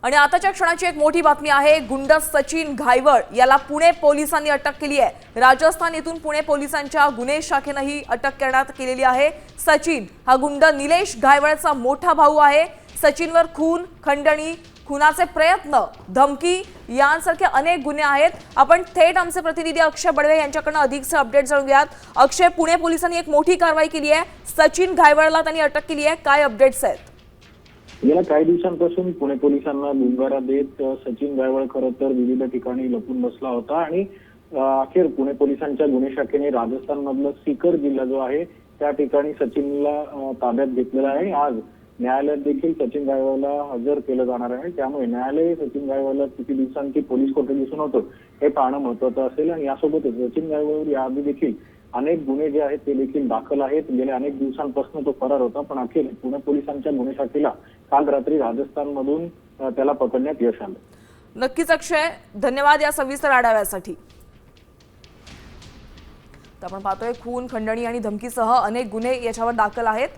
आणि आताच्या क्षणाची एक मोठी बातमी आहे। गुंड सचिन घायवळ याला पुणे पोलिसांनी अटक केली आहे। राजस्थान येथून पुणे पोलिसांच्या गुन्हे शाखेनेही अटक करण्यात केलेली आहे। सचिन हा गुंड निलेश घायवळचा मोठा भाऊ आहे। सचिनवर खून, खंडणी, खुनाचे प्रयत्न, धमकी यांसारखे अनेक गुन्हे आहेत। आपण थेट आमचे प्रतिनिधी अक्षय बडवे यांच्याकडून अधिकचे अपडेट जाणून घ्यात। अक्षय, पुणे पोलिसांनी एक मोठी कारवाई केली आहे। सचिन घायवळला त्यांनी अटक केली आहे, काय अपडेट्स आहेत? गेल्या काही दिवसांपासून पुणे पोलिसांना गुंगारा देत सचिन घायवळ खरं तर विविध ठिकाणी लपून बसला होता आणि अखेर पुणे पोलिसांच्या गुन्हे शाखेने राजस्थान मधलं सीकर जिल्हा जो आहे त्या ठिकाणी सचिनला ताब्यात घेतलेला आहे। आज न्यायालयात देखील सचिन घायवळला हजर केलं जाणार आहे। त्यामुळे न्यायालय सचिन घायवळला किती दिवसांची पोलीस कोठडी दिसून होतं हे पाहणं महत्त्वाचं असेल। आणि यासोबतच सचिन घायवळवर याआधी देखील अनेक गुन्हे जे आहेत ते देखील दाखल आहेत। गेल्या अनेक दिवसांपासून तो फरार होता, पण अखेर पुणे पोलिसांच्या गुन्हे शाखेला काल रात्री राजस्थानमधून त्याला पकडण्यात यश आलं। नक्कीच अक्षय, धन्यवाद या सविस्तर आढाव्यासाठी। तर आपण पाहतोय खून, खंडणी आणि धमकीसह अनेक गुन्हे याच्यावर दाखल आहेत।